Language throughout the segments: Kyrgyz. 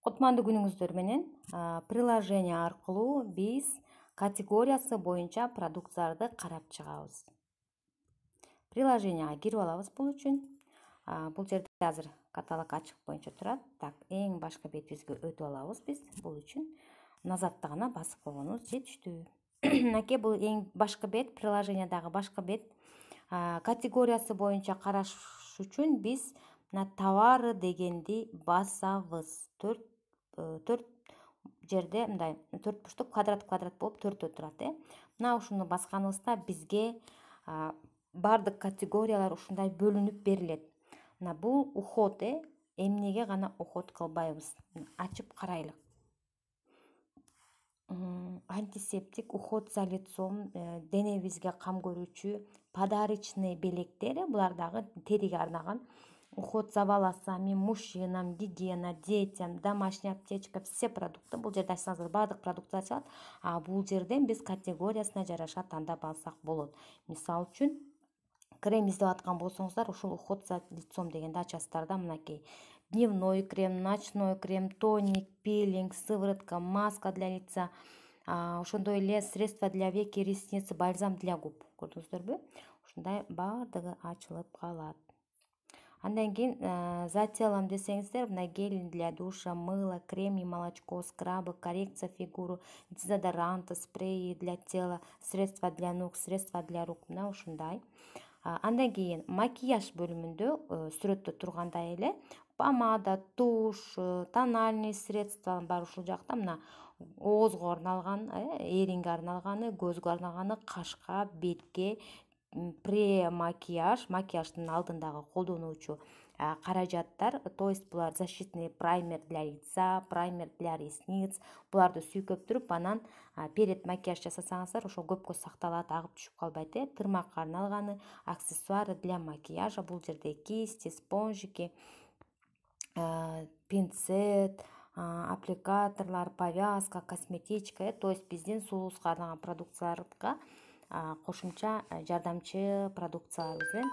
Кутмандуу күнүңүздөр менен приложение аркылуу биз категориясы боюнча продукцияларды карап чыгабыз. Приложенияга кирип алабыз бул үчүн. Бул жерде азыр каталог ачык боюнча турат. Так, эң башкы бетибизге өтүп алабыз биз. Бул үчүн назатты гана басып койгонубуз жетиштүү. Мынакей бул эң башкы бет, приложениядагы башкы бет. Категориясы боюнча караш үчүн биз мына товары дегенди басабыз. Төрт жерде мындай төрт бурчтук квадрат болуп төртөө турат. Мына ушуну басканыбызда бизге баардык категориялар ушундай бөлүнүп берилет. Мына бул уход, эмнеге гана уход кылбайбыз. Ачып карайлык. Антисептик, уход за лицом, денебизге кам көрүүчү, подарочный белектер, булар дагы териге арналган. Уход за волосами, мужчинам, гигиена, детям, домашняя аптечка, все продукты. Бул жерде ачсаңыздар баардык продукты ачылат. Бул жерден биз категориясына жараша тандап алсак болот. Мисалы үчүн крем издеп аткан болсоңуздар, ушул уход за лицом дегенди ачасыздар да. Мынакей дневной крем, ночной крем, тоник, пилинг, сыворотка, маска для лица, ошондой эле средство для век и ресниц, бальзам для губ. Көрдүңүздөрбү? Ушундай баардыгы ачылып калат. Андан кийин за телом десеңиздер, мына гель для душа, мыло, крем и молочко, скрабы, коррекция фигуры, дезодоранты, спреи для тела, средства для ног, средства для рук. Мына ушундай. Андан кийин макияж бөлүмүндө сүрөттө тургандай эле помада, тушь, тональный средства бар ушул жакта. Мына оозго арналган, эринге арналганы, көзгө арналганы, кашка, бетке, премакияж, макияждын алдындагы колдонуучу каражаттар, то есть булар защитный праймер для лица, праймер для ресниц. Буларды сүйкөп туруп, анан перед макияж жасасаңыздар, ошол көпкө сакталат, агып түшүп калбайт. Тырмакка арналганы, аксессуары для макияжа. Бул жерде кисти, спонжики, пинцет, аппликаторлор, повязка, косметичка, то есть биздин сулуубузга арналган продукцияларга кошумча жардамчы продукцияларыбыз.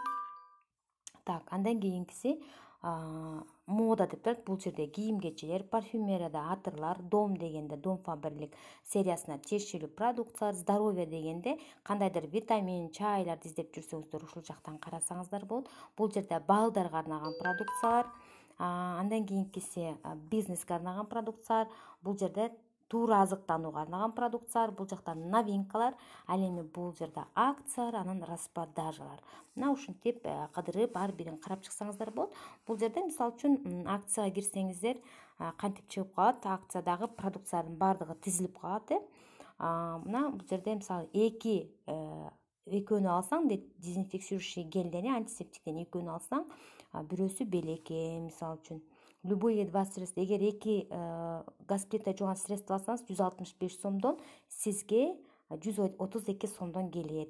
Так, андан кийинкиси мода деп турат. Бул жерде кийим-кечелер, парфюмерияда атырлар, дом дегенде Дом Фаберлик сериясына тиешелүү продукциялар, здоровье дегенде кандайдыр витамин, чайларды издеп жүрсөңүздөр ушул жактан карасаңыздар болот. Бул жерде балдарга арналган продукциялар. Андан кийинкиси бизнеске арналган продукциялар. Бул жерде туура азыктанууга арналган продукциялар. Бул жакта новинкалар. Ал эми бул жерде акциялар, анан распродажалар. Мына ушинтип кыдырып ар бирин карап чыксаңыздар болот. Бул жерде мисалы үчүн акцияга кирсеңиздер кантип чыгып калат, акциядагы продукциялардын баардыгы тизилип калат. Мына бул жерде мисалы экөөнү алсаң, дезинфицирующий гелден, антисептиктен экөөнү алсаң, бирөөсү белекке, мисалы үчүн любые 2 средства. Эгер 2 газ плита жууган средство алсаңыз 165 сомдон сизге 132 сомдон келет.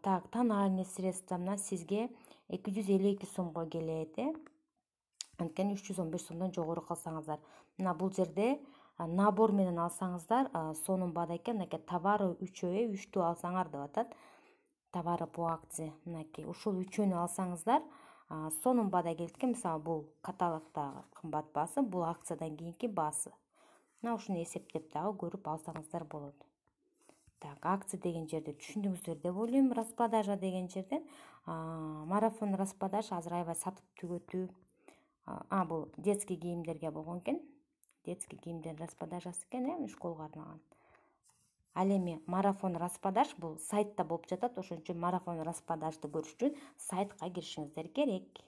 Так, тональный средство мына сизге 252 сомго келет. Анткени 315 сомдон жогору калсаңыздар. Мына бул жерде набор менен алсаңыздар сонун баада экен. Мынакей товары үчөө, үчтүү алсаңар деп атат. Товары по акции. Мынакей ушул үчөөнү алсаңыздар сонун баада келет экен. Мисалы бул каталогдагы кымбат баасы, бул акциядан кийинки баасы. Мына ушуну эсептеп дагы көрүп алсаңыздар болот. Так, акция деген жерде түшүндүңүздөр деп ойлойм. Распродажа деген жерден марафон распродаж азыр аябай сатып түгөтүү. Бул детский кийимдерге болгон экен. Детский кийимдердин распродажасы экен, школго арналган. Ал эми марафон распродаж бул сайтта болуп жатат. Ошон үчүн марафон распродажды көрүш үчүн сайтка киришиңиздер керек.